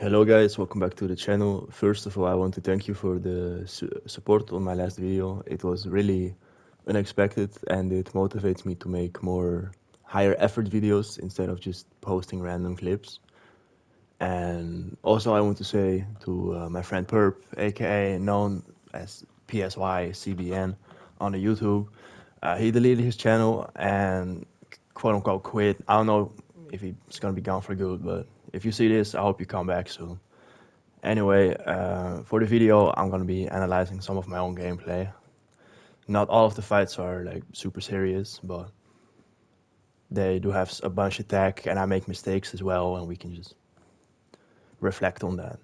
Hello guys, welcome back to the channel. First of all, I want to thank you for the support on my last video. It was really unexpected and it motivates me to make more higher effort videos instead of just posting random clips. And also I want to say to my friend Perp, aka known as PSYCBN on the YouTube, he deleted his channel and quote unquote quit. I don't know if he's gonna be gone for good, but if you see this, I hope you come back soon. Anyway, for the video, I'm gonna be analyzing some of my own gameplay. Not all of the fights are like super serious, but they do have a bunch of tech, and I make mistakes as well, and we can just reflect on that.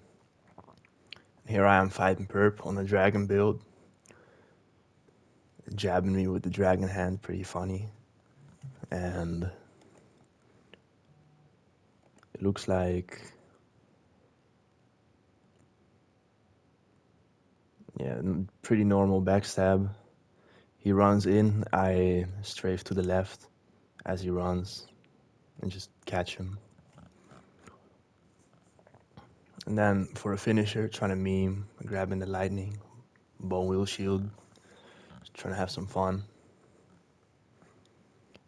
Here I am fighting Perp on a dragon build, jabbing me with the dragon hand, pretty funny. And it looks like, yeah, pretty normal backstab. He runs in, I strafe to the left as he runs and just catch him. And then for a finisher, trying to meme, grabbing the lightning, bone wheel shield, just trying to have some fun.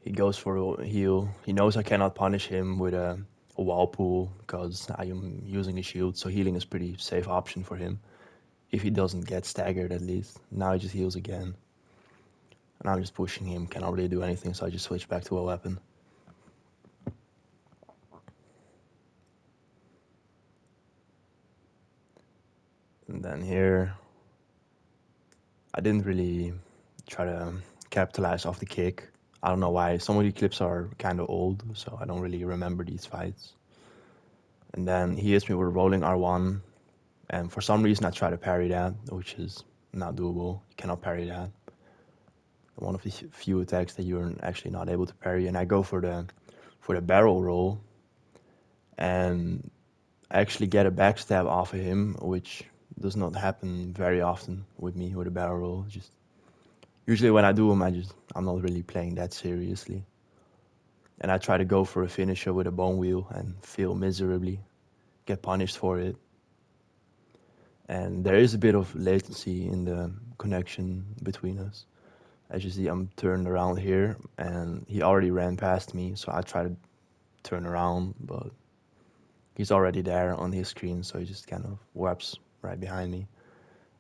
He goes for a heal. He knows I cannot punish him with a wall pool because I am using the shield, so healing is a pretty safe option for him. If he doesn't get staggered at least. Now he just heals again. And I'm just pushing him, cannot really do anything, so I just switch back to a weapon. And then here, I didn't really try to capitalize off the kick. I don't know why. Some of the clips are kind of old, so I don't really remember these fights. And then he hits me with a rolling R1, and for some reason I try to parry that, which is not doable. You cannot parry that. One of the few attacks that you're actually not able to parry. And I go for the barrel roll, and I actually get a backstab off of him, which does not happen very often with me with a barrel roll. Just usually when I do them, I'm not really playing that seriously. And I try to go for a finisher with a bone wheel and fail miserably, get punished for it. And there is a bit of latency in the connection between us. As you see, I'm turned around here and he already ran past me, so I try to turn around, but he's already there on his screen, so he just kind of warps right behind me,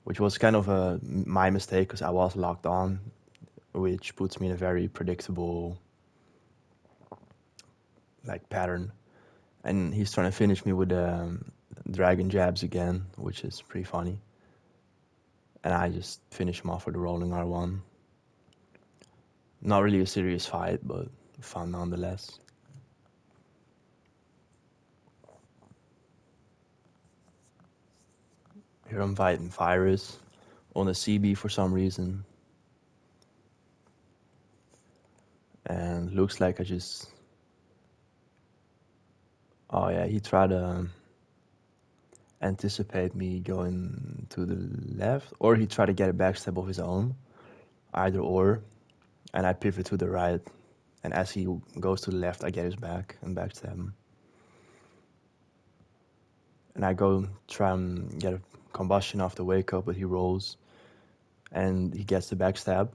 which was kind of my mistake because I was locked on, which puts me in a very predictable pattern. And he's trying to finish me with dragon jabs again, which is pretty funny. And I just finish him off with a rolling R1. Not really a serious fight, but fun nonetheless. Here I'm fighting Virus on a CB for some reason. And looks like I just... Oh yeah, he tried to anticipate me going to the left, or he tried to get a backstab of his own. Either or. And I pivot to the right. And as he goes to the left, I get his back and backstab him. And I go try and get a combustion off the wake up, but he rolls. And he gets the backstab.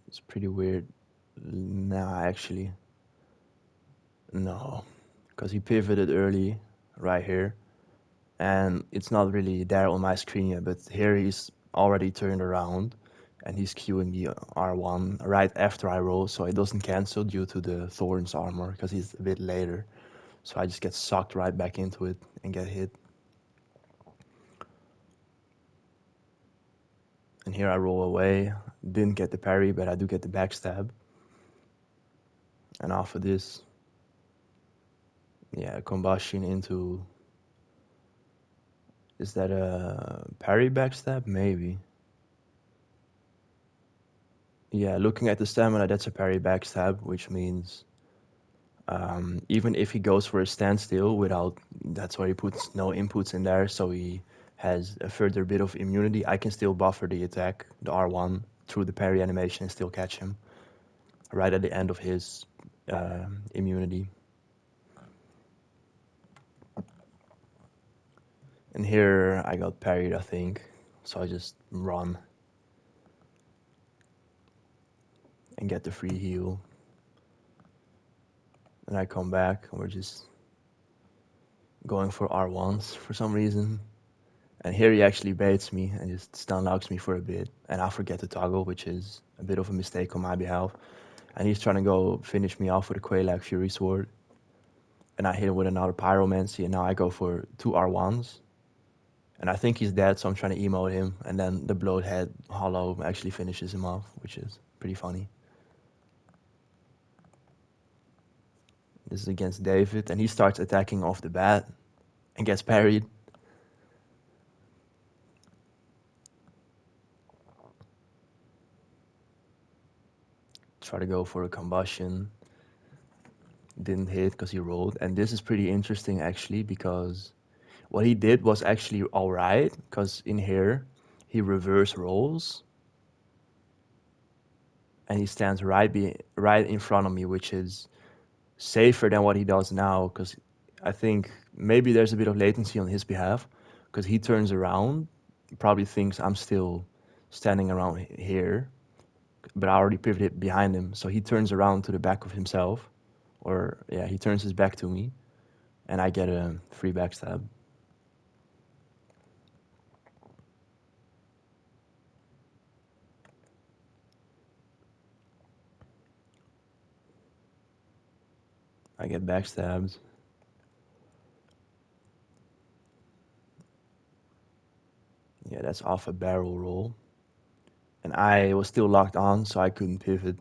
It's pretty weird. Nah, actually. No. Because he pivoted early, right here. And it's not really there on my screen yet, but here he's already turned around. And he's queuing the R1 right after I roll, so it doesn't cancel due to the Thorns armor, because he's a bit later. So I just get sucked right back into it and get hit. And here I roll away. Didn't get the parry, but I do get the backstab. And off of this, yeah, combustion into... Is that a parry backstab? Maybe. Yeah, looking at the stamina, that's a parry backstab, which means even if he goes for a standstill without... That's why he puts no inputs in there, so he has a further bit of immunity. I can still buffer the attack, the R1, through the parry animation and still catch him. right at the end of his immunity. And here I got parried, I think, so I just run and get the free heal. And I come back, and we're just going for R1s for some reason. And here he actually baits me and just stun locks me for a bit. And I forget to toggle, which is a bit of a mistake on my behalf. And he's trying to go finish me off with a Quelaag Fury Sword. And I hit him with another Pyromancy, and now I go for 2 R1s. And I think he's dead, so I'm trying to emote him. And then the Blowed Head Hollow actually finishes him off, which is pretty funny. This is against David, and he starts attacking off the bat and gets parried. Try to go for a combustion. Didn't hit because he rolled. And this is pretty interesting actually, because what he did was actually alright, because in here he reverse rolls and he stands right in front of me, which is safer than what he does now, because I think maybe there's a bit of latency on his behalf, because he turns around, probably thinks I'm still standing around here, but I already pivoted behind him, so he turns around to the back of himself, or yeah, he turns his back to me, and I get a free backstab. I get backstabbed. Yeah, that's off a barrel roll. And I was still locked on, so I couldn't pivot.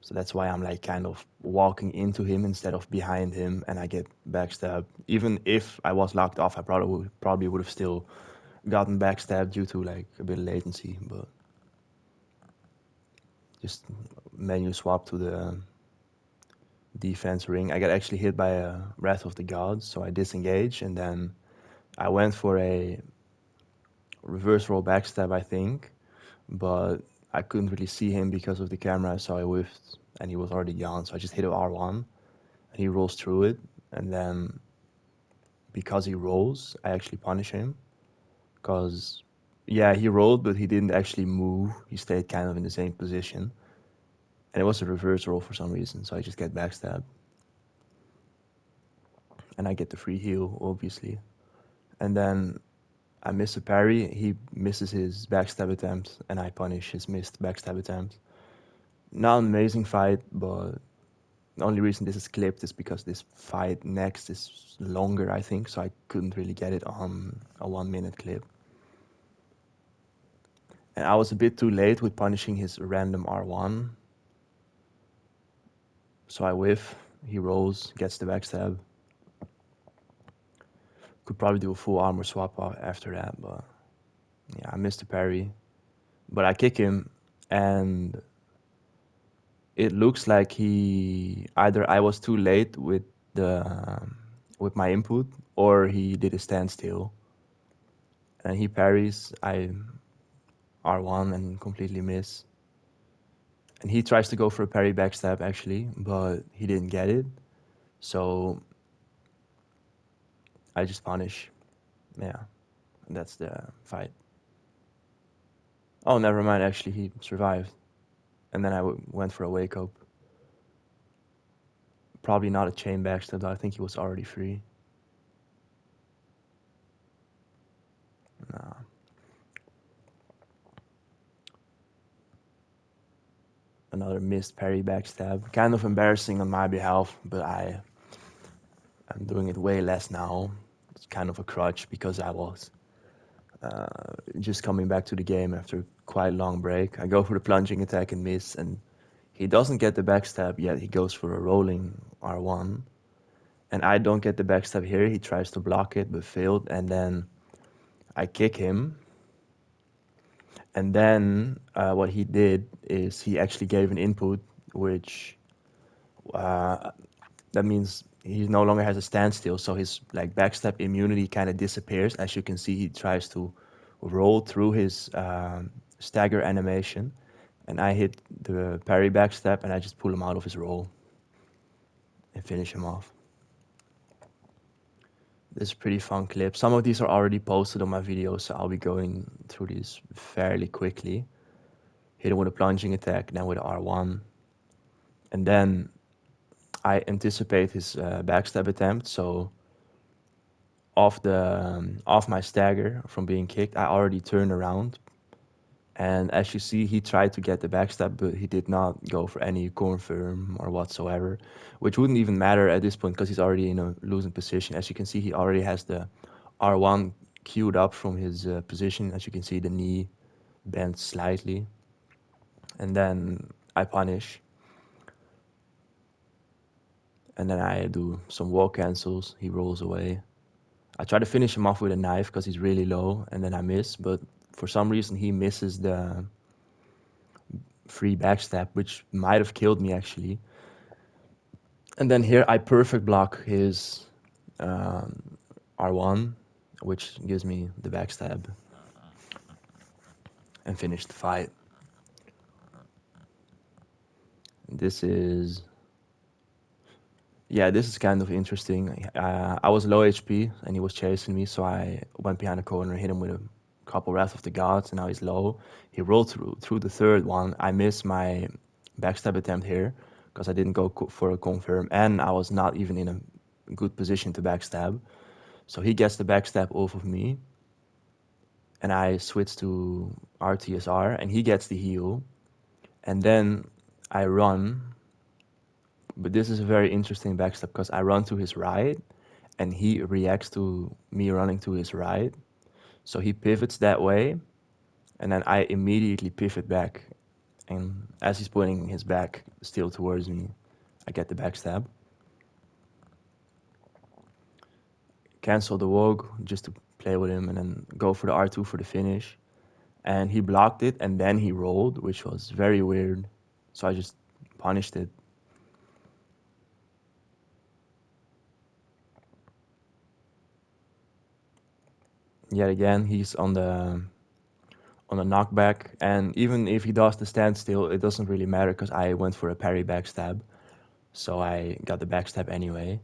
So that's why I'm like kind of walking into him instead of behind him, and I get backstabbed. Even if I was locked off, I probably would have still gotten backstabbed due to like a bit of latency, but just menu swap to the defense ring. I got actually hit by a Wrath of the Gods, so I disengage, and then I went for a reverse roll backstab, I think, but I couldn't really see him because of the camera, so I whiffed, and he was already gone, so I just hit a R1, and he rolls through it, and then because he rolls, I actually punish him, because, yeah, he rolled, but he didn't actually move, he stayed kind of in the same position, and it was a reverse roll for some reason, so I just get backstabbed. And I get the free heal, obviously. And then I miss a parry, he misses his backstab attempt, and I punish his missed backstab attempt. Not an amazing fight, but the only reason this is clipped is because this fight next is longer, I think, so I couldn't really get it on a 1 minute clip. And I was a bit too late with punishing his random R1. So I whiff, he rolls, gets the backstab. Could probably do a full armor swap after that, but yeah, I missed the parry. But I kick him, and it looks like either I was too late with my input, or he did a standstill. And he parries, I R1 and completely miss. And he tries to go for a parry backstab actually, but he didn't get it. So I just punish. Yeah, that's the fight. Oh, never mind, actually he survived. And then I went for a wake up. Probably not a chain backstab, I think he was already free. Nah. Another missed parry backstab. Kind of embarrassing on my behalf, but I'm doing it way less now. It's kind of a crutch because I was just coming back to the game after quite a long break. I go for the plunging attack and miss, and he doesn't get the backstab yet. He goes for a rolling R1, and I don't get the backstab here. He tries to block it but failed, and then I kick him. And then what he did is he actually gave an input, which that means he no longer has a standstill, so his like backstab immunity kind of disappears. As you can see, he tries to roll through his stagger animation, and I hit the parry backstab, and I just pull him out of his roll and finish him off. This is a pretty fun clip. Some of these are already posted on my videos, so I'll be going through these fairly quickly. Hit him with a plunging attack, then with R1. And then I anticipate his backstab attempt, so off my stagger from being kicked, I already turned around. And as you see, he tried to get the backstab, but he did not go for any confirm or whatsoever, which wouldn't even matter at this point because he's already in a losing position. As you can see, he already has the R1 queued up from his position. As you can see, the knee bent slightly. And then I punish. And then I do some wall cancels. He rolls away. I try to finish him off with a knife because he's really low, and then I miss. But for some reason, he misses the free backstab, which might have killed me actually. And then here I perfect block his R1, which gives me the backstab and finish the fight. This is kind of interesting. I was low HP and he was chasing me, so I went behind the corner, hit him with a couple Wrath of the Gods, and now he's low. He rolled through the third one. I missed my backstab attempt here because I didn't go for a confirm, and I was not even in a good position to backstab. So he gets the backstab off of me, and I switch to RTSR, and he gets the heal. And then I run, but this is a very interesting backstab because I run to his right, and he reacts to me running to his right. So he pivots that way, and then I immediately pivot back. And as he's pointing his back still towards me, I get the backstab. Cancel the Wogue just to play with him, and then go for the R2 for the finish. And he blocked it, and then he rolled, which was very weird. So I just punished it. Yet again, he's on the knockback, and even if he does the standstill, it doesn't really matter because I went for a parry backstab, so I got the backstab anyway.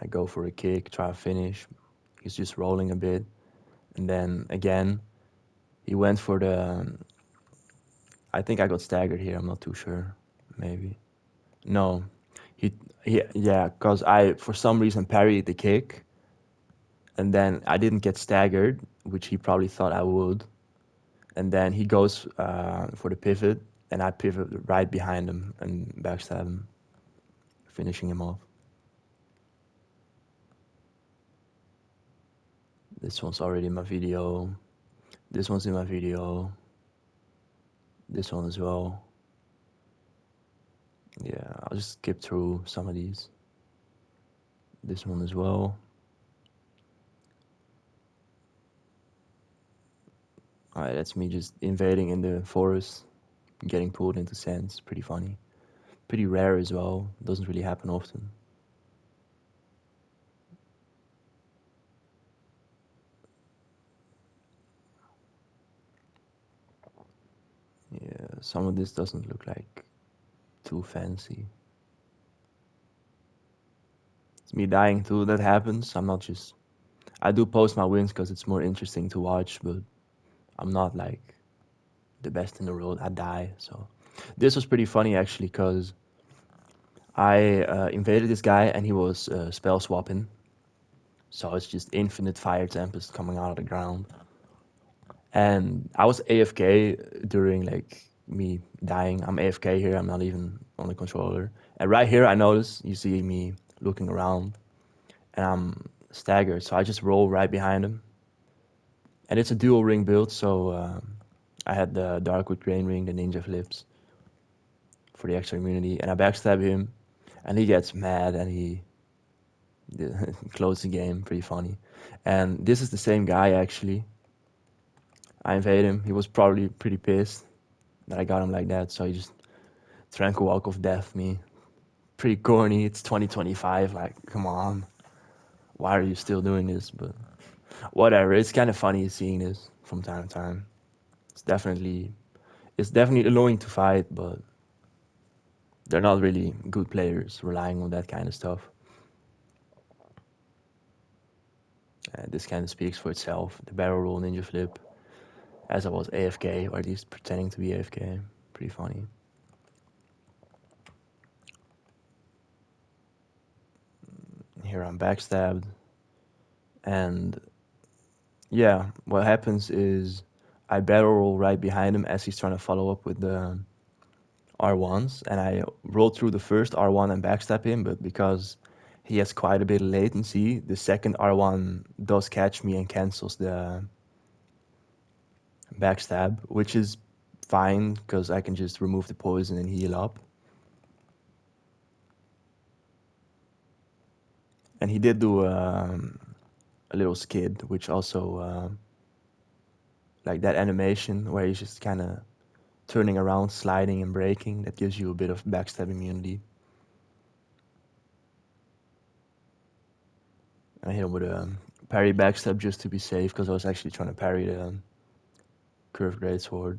I go for a kick, try to finish. He's just rolling a bit, and then again, he went for the. I think I got staggered here. I'm not too sure. Maybe. No, yeah, because I for some reason parried the kick, and then I didn't get staggered, which he probably thought I would. And then he goes for the pivot, and I pivot right behind him and backstab him, finishing him off. This one's already in my video. This one's in my video. This one as well. Yeah, I'll just skip through some of these. This one as well. Alright, that's me just invading in the forest, getting pulled into sands. Pretty funny. Pretty rare as well. Doesn't really happen often. Yeah, some of this doesn't look like too fancy. It's me dying too, that happens. I do post my wins because it's more interesting to watch, but I'm not like the best in the world. I die, so. This was pretty funny actually because I invaded this guy and he was spell swapping. So it's just infinite fire tempest coming out of the ground. And I was AFK during like me dying. I'm AFK here, I'm not even on the controller. And right here I notice, you see me looking around and I'm staggered. So I just roll right behind him. And it's a dual ring build, so I had the Darkwood Grain Ring, the Ninja Flips for the extra immunity. And I backstab him and he gets mad and he closed the game, pretty funny. And this is the same guy actually. I invade him. He was probably pretty pissed that I got him like that, so he just Tranquil Walk of Death me. Pretty corny. It's 2025. Like, come on. Why are you still doing this? But whatever. It's kind of funny seeing this. from time to time. It's definitely annoying to fight, but they're not really good players relying on that kind of stuff. This kind of speaks for itself. The barrel roll ninja flip, as I was AFK, or at least pretending to be AFK. Pretty funny. Here I'm backstabbed. And yeah, what happens is I barrel roll right behind him as he's trying to follow up with the R1s. And I roll through the first R1 and backstab him, but because he has quite a bit of latency, the second R1 does catch me and cancels the backstab, which is fine because I can just remove the poison and heal up. And he did do a little skid, which also like that animation where he's just kind of turning around, sliding and breaking. That gives you a bit of backstab immunity. And I hit him with a parry backstab just to be safe because I was actually trying to parry the curved greatsword.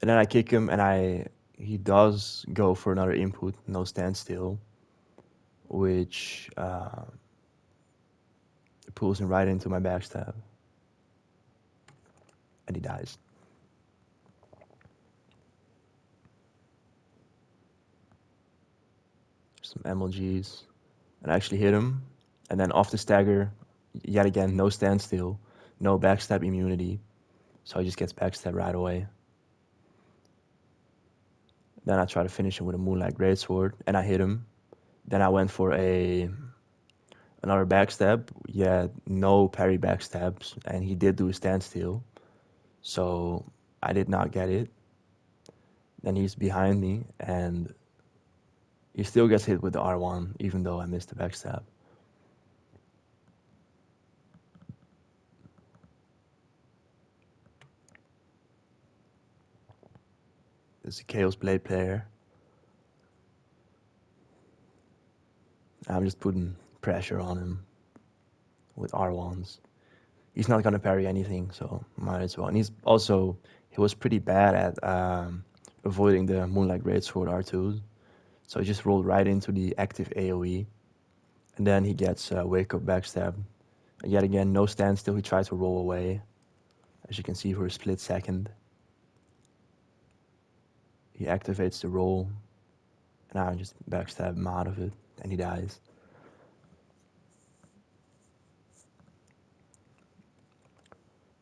And then I kick him and he does go for another input, no standstill, which pulls him right into my backstab. And he dies. Some MLGs. And I actually hit him. And then off the stagger, yet again, no standstill, no backstab immunity. So he just gets backstab right away. Then I try to finish him with a Moonlight Greatsword, and I hit him. Then I went for another backstab. Yeah, no parry backstabs, and he did do a standstill. So I did not get it. Then he's behind me, and he still gets hit with the R1, even though I missed the backstab. It's a Chaos Blade player. I'm just putting pressure on him with R1s. He's not gonna parry anything, so might as well. And he was pretty bad at avoiding the Moonlight Greatsword R2s. So he just rolled right into the active AoE. And then he gets Wake Up Backstab. And yet again, no standstill, he tries to roll away. As you can see for a split second. He activates the roll. And I just backstab him out of it. And he dies.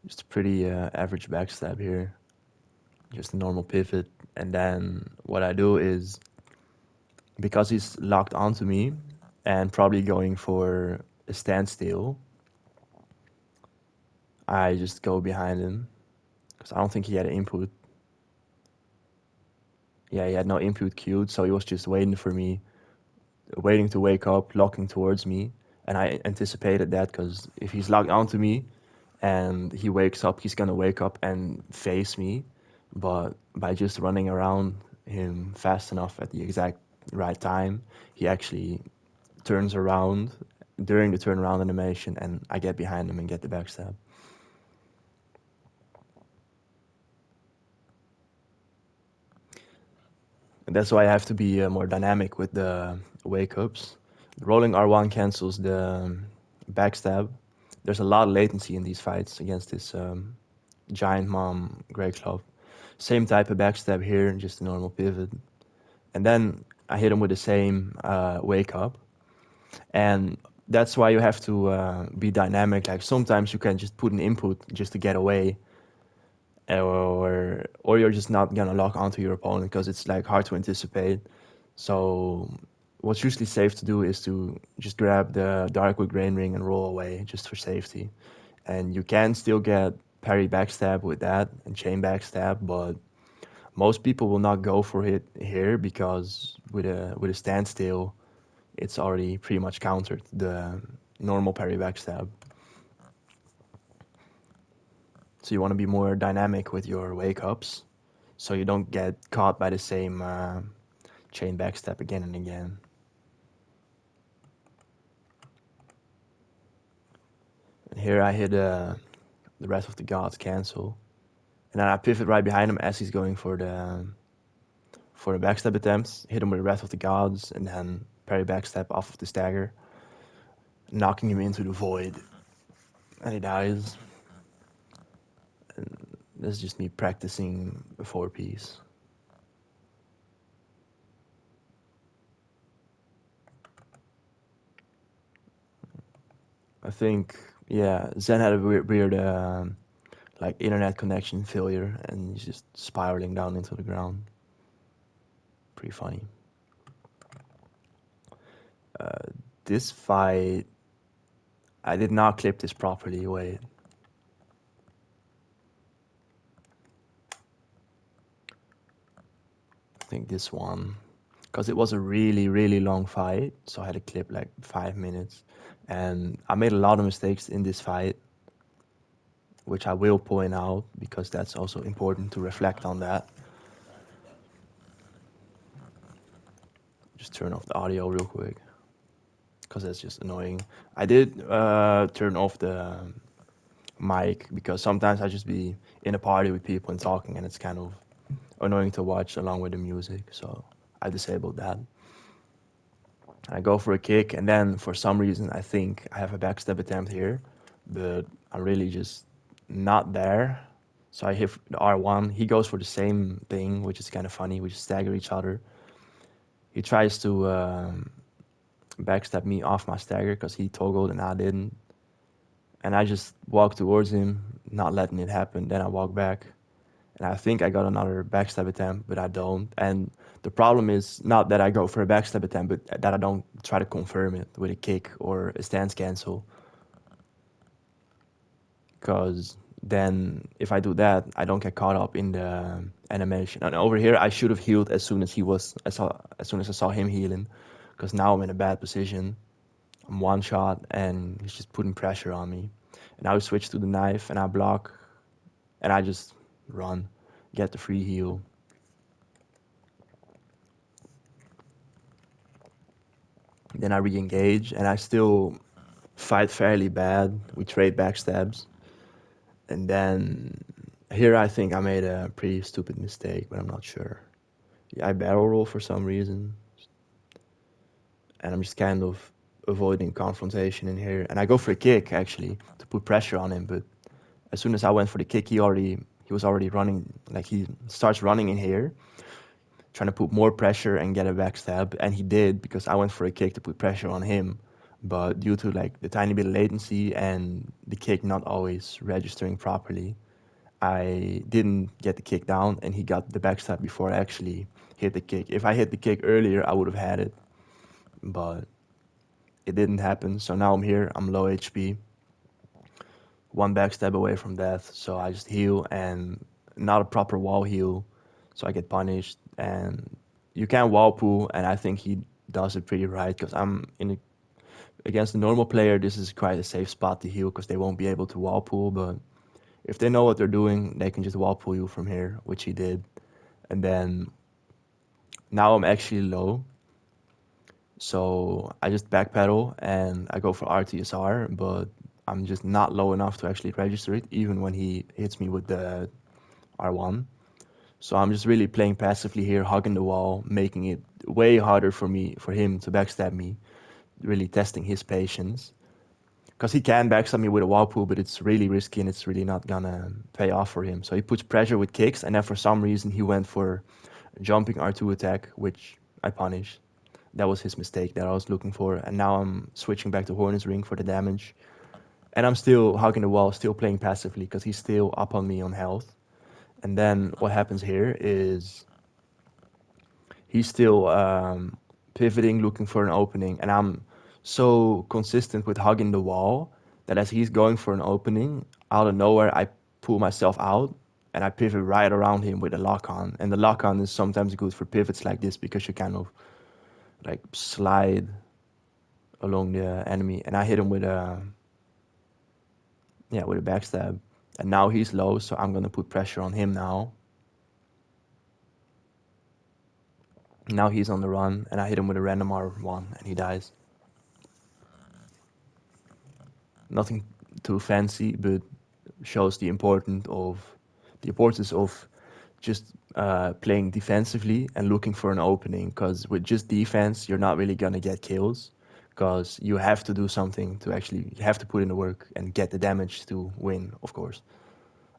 Just a pretty average backstab here. Just a normal pivot. And then what I do is, because he's locked onto me and probably going for a standstill, I just go behind him because I don't think he had an input. Yeah, he had no input queued, so he was just waiting for me, waiting to wake up, locking towards me. And I anticipated that because if he's locked onto me and he wakes up, he's gonna wake up and face me. But by just running around him fast enough at the exact right time, he actually turns around during the turnaround animation, and I get behind him and get the backstab. And that's why I have to be more dynamic with the wake-ups. Rolling R1 cancels the backstab. There's a lot of latency in these fights against this Giant Mom Grey Club. Same type of backstab here, just a normal pivot. And then I hit him with the same wake-up. And that's why you have to be dynamic. Like sometimes you can just put an input just to get away, or you're just not gonna lock onto your opponent because it's like hard to anticipate. So what's usually safe to do is to just grab the Darkwood Grain Ring and roll away just for safety. And you can still get parry backstab with that and chain backstab, but most people will not go for it here because with a standstill, it's already pretty much countered the normal parry backstab. So you want to be more dynamic with your wake-ups, so you don't get caught by the same chain backstab again and again. And here I hit the the Wrath of the Gods cancel. And then I pivot right behind him as he's going for the backstab attempts, hit him with the Wrath of the Gods, and then parry backstab off of the stagger, knocking him into the void. And he dies. And this is just me practicing a 4-piece. I think, yeah, Zen had a weird like internet connection failure, and he's just spiraling down into the ground. Pretty funny. This fight, I did not clip this properly. Wait. I think this one, because it was a really, really long fight, so I had to clip like 5 minutes, and I made a lot of mistakes in this fight, which I will point out because that's also important to reflect on that. Just turn off the audio real quick, because that's just annoying. I did turn off the mic because sometimes I just be in a party with people and talking, and it's kind of annoying to watch along with the music, so I disabled that. I go for a kick, and then for some reason I think I have a backstab attempt here, but I'm really just not there. So I hit the R1. He goes for the same thing, which is kind of funny. We just stagger each other. He tries to backstab me off my stagger because he toggled and I didn't. And I just walk towards him, not letting it happen. Then I walk back. And I think I got another backstab attempt, but I don't. And the problem is not that I go for a backstab attempt, but that I don't try to confirm it with a kick or a stance cancel. Because then if I do that, I don't get caught up in the animation. And over here, I should have healed as soon as as soon as I saw him healing, because now I'm in a bad position. I'm one shot, and he's just putting pressure on me. And now I switch to the knife, and I block, and I just run, get the free heal. Then I re-engage, and I still fight fairly bad. We trade backstabs. And then here I think I made a pretty stupid mistake, but I'm not sure. Yeah, I barrel roll for some reason. And I'm just kind of avoiding confrontation in here. And I go for a kick, actually, to put pressure on him. But as soon as I went for the kick, he was already running. Like, he starts running in here, trying to put more pressure and get a backstab. And he did, because I went for a kick to put pressure on him. But due to like the tiny bit of latency and the kick not always registering properly, I didn't get the kick down, and he got the backstab before I actually hit the kick. If I hit the kick earlier, I would have had it, but it didn't happen. So now I'm here, I'm low HP, one backstab away from death, so I just heal, and not a proper wall heal, so I get punished. And you can wall pull, and I think he does it pretty right, because against a normal player, this is quite a safe spot to heal, because they won't be able to wall pull, but if they know what they're doing, they can just wall pull you from here, which he did. And then now I'm actually low, so I just backpedal and I go for RTSR, but I'm just not low enough to actually register it, even when he hits me with the R1. So I'm just really playing passively here, hugging the wall, making it way harder for him to backstab me, really testing his patience. Because he can backstab me with a wall pull, but it's really risky and it's really not gonna pay off for him. So he puts pressure with kicks, and then for some reason he went for jumping R2 attack, which I punished. That was his mistake that I was looking for. And now I'm switching back to Hornet's Ring for the damage. And I'm still hugging the wall, still playing passively, because he's still up on me on health. And then what happens here is he's still pivoting, looking for an opening, and I'm so consistent with hugging the wall that as he's going for an opening, out of nowhere, I pull myself out and I pivot right around him with a lock on. And the lock on is sometimes good for pivots like this, because you kind of like slide along the enemy. And I hit him with a backstab. And now he's low, so I'm gonna put pressure on him now. Now he's on the run, and I hit him with a random R1, and he dies. Nothing too fancy, but shows the importance of just playing defensively and looking for an opening. Because with just defense, you're not really gonna get kills. Because you have to do something to actually, you have to put in the work and get the damage to win, of course.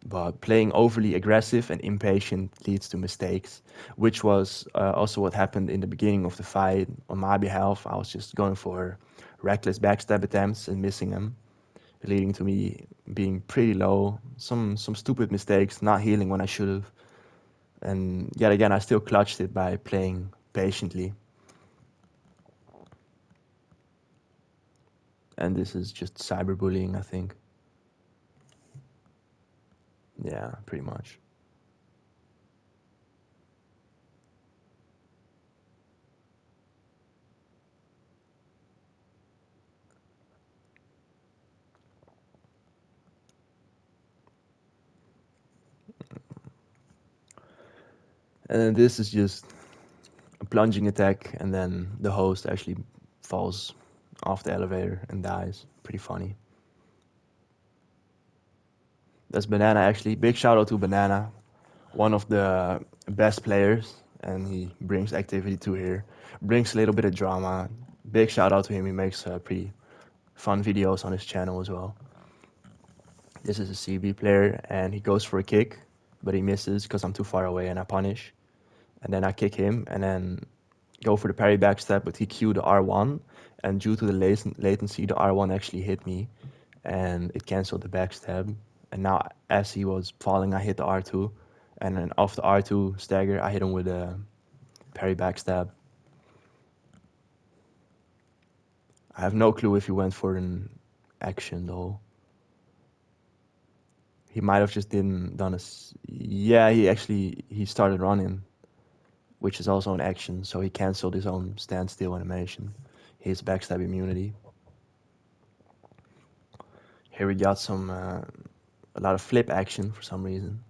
But playing overly aggressive and impatient leads to mistakes, which was also what happened in the beginning of the fight. On my behalf, I was just going for reckless backstab attempts and missing them, leading to me being pretty low. Some stupid mistakes, not healing when I should have, and yet again I still clutched it by playing patiently. And this is just cyberbullying, I think. Yeah, pretty much. And then this is just a plunging attack, and then the host actually falls off the elevator and dies. Pretty funny. That's Banana, actually. Big shout out to Banana, one of the best players, and he brings activity to here. Brings a little bit of drama. Big shout out to him. He makes pretty fun videos on his channel as well. This is a CB player, and he goes for a kick, but he misses because I'm too far away, and I punish. And then I kick him, and then go for the parry backstab, but he queued the R1, and due to the latency, the R1 actually hit me, and it canceled the backstab. And now, as he was falling, I hit the R2, and then off the R2 stagger, I hit him with a parry backstab. I have no clue if he went for an action though. He might have just didn't done a. Yeah, he started running, which is also an action, so he canceled his own standstill animation, his backstab immunity. Here we got a lot of flip action for some reason.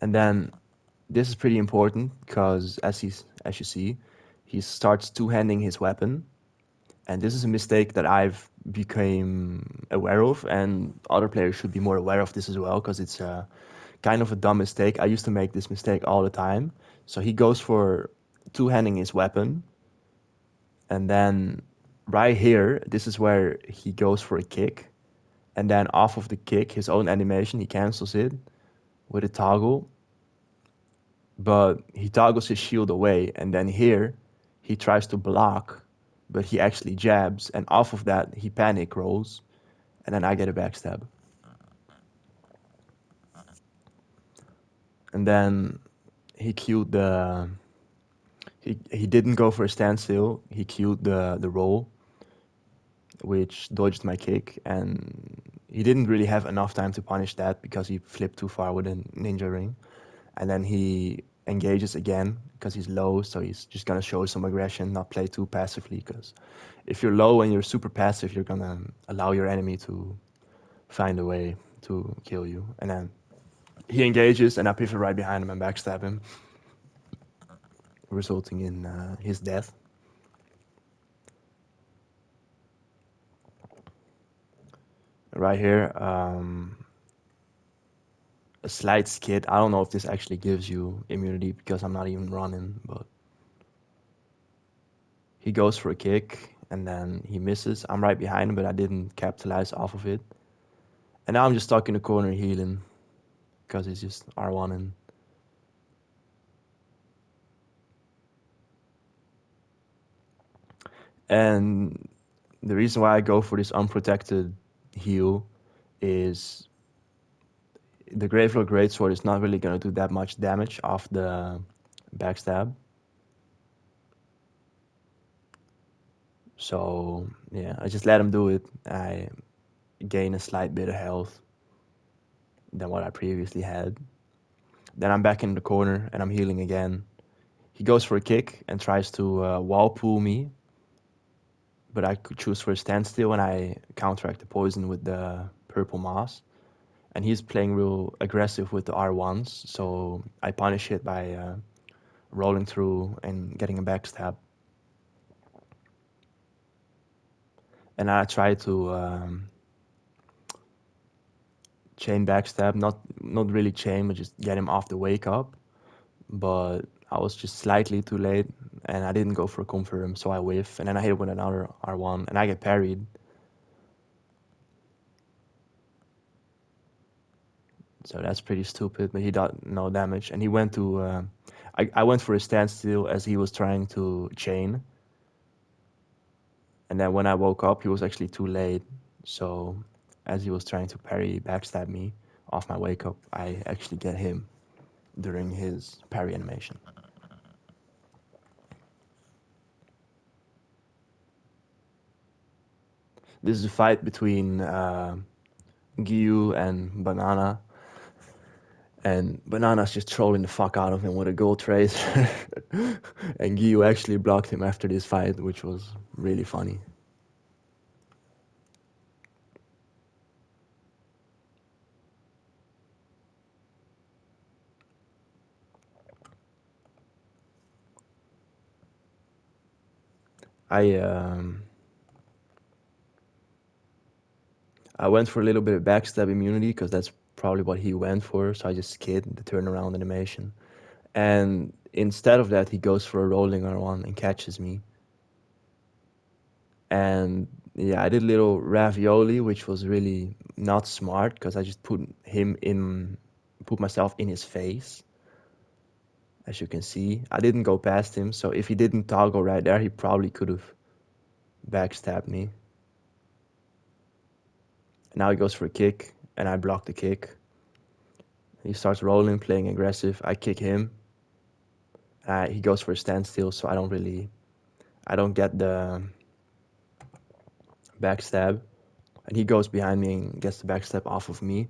And then this is pretty important because as you see, he starts two-handing his weapon, and this is a mistake that I've became aware of, and other players should be more aware of this as well because it's kind of a dumb mistake. I used to make this mistake all the time. So he goes for two-handing his weapon, and then right here, this is where he goes for a kick, and then off of the kick, his own animation, he cancels it with a toggle, but he toggles his shield away, and then here he tries to block, but he actually jabs, and off of that he panic rolls, and then I get a backstab. And then he queued the he didn't go for a standstill, he queued the roll, which dodged my kick, and he didn't really have enough time to punish that because he flipped too far with a ninja ring. And then he engages again because he's low, so he's just gonna show some aggression, not play too passively, because if you're low and you're super passive, you're gonna allow your enemy to find a way to kill you. And then he engages, and I pivot right behind him and backstab him, resulting in his death. Right here, a slight skid. I don't know if this actually gives you immunity because I'm not even running, but he goes for a kick and then he misses. I'm right behind him, but I didn't capitalize off of it. And now I'm just stuck in the corner healing because he's just R1 and the reason why I go for this unprotected heal is the Gravelord Greatsword is not really going to do that much damage off the backstab. So yeah, I just let him do it. I gain a slight bit of health than what I previously had. Then I'm back in the corner and I'm healing again. He goes for a kick and tries to wall pull me, but I could choose for a standstill and I counteract the poison with the purple moss. And he's playing real aggressive with the R1s, so I punish it by rolling through and getting a backstab. And I chain backstab, not really chain, but just get him off the wake up. But I was just slightly too late, and I didn't go for a confirm, so I whiff, and then I hit with another R1, and I get parried. So that's pretty stupid, but he got no damage, and he went to. I went for a standstill as he was trying to chain, and then when I woke up, he was actually too late. So as he was trying to parry backstab me off my wake up, I actually get him during his parry animation. This is a fight between Gyu and Banana. And Banana's just trolling the fuck out of him with a gold trace. And Gyu actually blocked him after this fight, which was really funny. I I went for a little bit of backstab immunity because that's probably what he went for. So I just skid the turnaround animation, and instead of that, he goes for a rolling R1 and catches me. And yeah, I did a little ravioli, which was really not smart because I just put myself in his face. As you can see, I didn't go past him, so if he didn't toggle right there, he probably could have backstabbed me. Now he goes for a kick, and I block the kick. He starts rolling, playing aggressive. I kick him. He goes for a standstill, so I don't get the backstab. And he goes behind me and gets the backstab off of me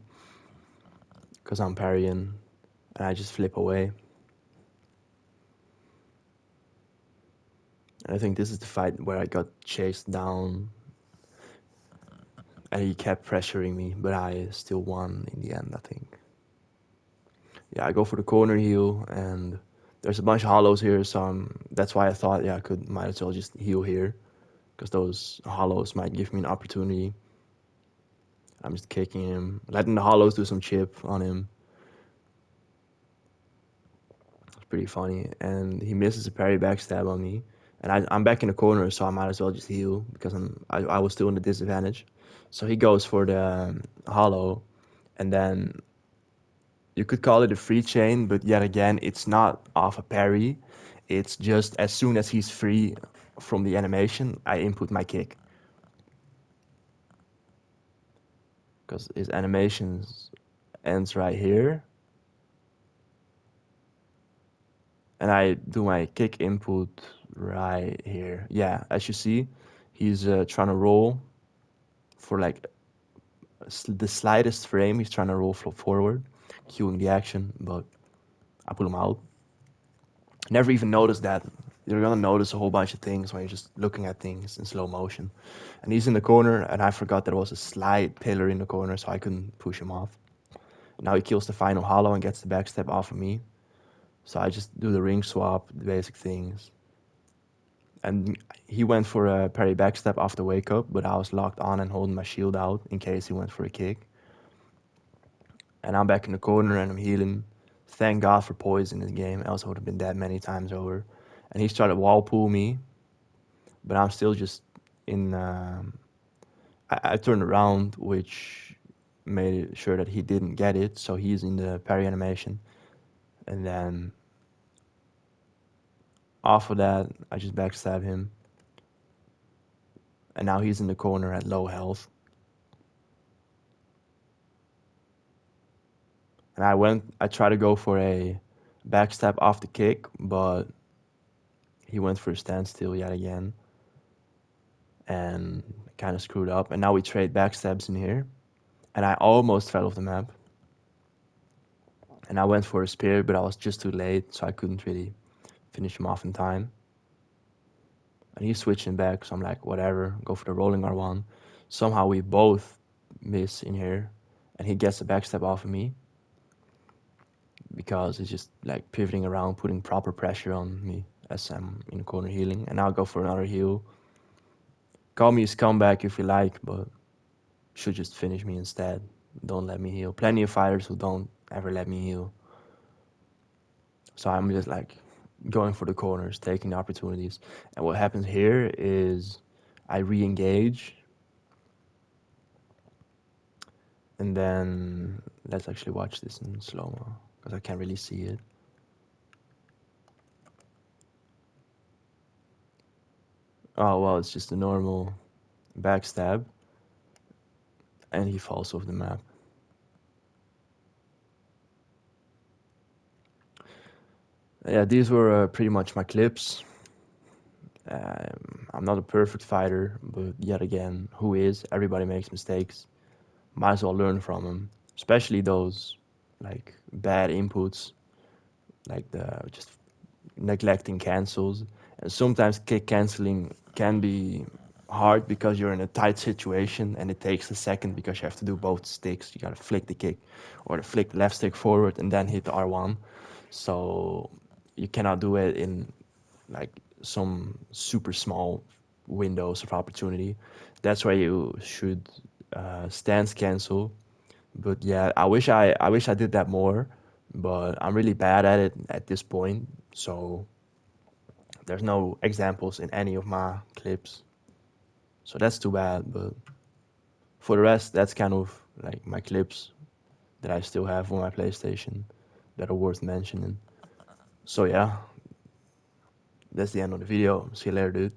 because I'm parrying, and I just flip away. And I think this is the fight where I got chased down, and he kept pressuring me, but I still won in the end, I think. Yeah, I go for the corner heal, and there's a bunch of hollows here, so that's why I thought, yeah, might as well just heal here, because those hollows might give me an opportunity. I'm just kicking him, letting the hollows do some chip on him. It's pretty funny, and he misses a parry backstab on me, and I'm back in the corner, so I might as well just heal because I was still in the disadvantage. So he goes for the hollow, and then you could call it a free chain, but yet again, it's not off a parry. It's just as soon as he's free from the animation, I input my kick. Because his animation ends right here. And I do my kick input right here. Yeah, as you see, he's trying to roll for like the slightest frame. He's trying to roll forward, cueing the action, but I pull him out. Never even noticed that. You're gonna notice a whole bunch of things when you're just looking at things in slow motion. And he's in the corner, and I forgot there was a slide pillar in the corner, so I couldn't push him off. Now he kills the final hollow and gets the backstep off of me. So I just do the ring swap, the basic things. And he went for a parry backstep off the wake up, but I was locked on and holding my shield out in case he went for a kick. And I'm back in the corner and I'm healing. Thank God for poison in this game, else I would have been dead many times over. And he started wall pull me, but I'm still just in. I turned around, which made sure that he didn't get it, so he's in the parry animation. And then off of that, I just backstab him. And now he's in the corner at low health. And I tried to go for a backstab off the kick, but he went for a standstill yet again. And kind of screwed up. And now we trade backstabs in here. And I almost fell off the map. And I went for a spear, but I was just too late, so I couldn't really finish him off in time. And he's switching back, so I'm like, whatever, go for the rolling R1. Somehow we both miss in here, and he gets a backstab off of me because he's just like pivoting around, putting proper pressure on me as I'm in the corner healing. And now I'll go for another heal. Call me a scumbag if you like, but should just finish me instead. don't let me heal. Plenty of fighters who don't ever let me heal. So I'm just like going for the corners, taking the opportunities. And what happens here is I re-engage, and then let's actually watch this in slow-mo because I can't really see it. Oh well, it's just a normal backstab, and he falls off the map. Yeah, these were pretty much my clips. I'm not a perfect fighter, but yet again, who is? Everybody makes mistakes. Might as well learn from them, especially those like bad inputs, like the just neglecting cancels. And sometimes kick canceling can be hard because you're in a tight situation and it takes a second because you have to do both sticks. You gotta flick the kick or the flick the left stick forward and then hit the R1. So you cannot do it in like some super small windows of opportunity. That's why you should stance cancel. But yeah, I wish I did that more, but I'm really bad at it at this point. So there's no examples in any of my clips. So that's too bad. But for the rest, that's kind of like my clips that I still have on my PlayStation that are worth mentioning. So yeah, that's the end of the video. See you later, dude.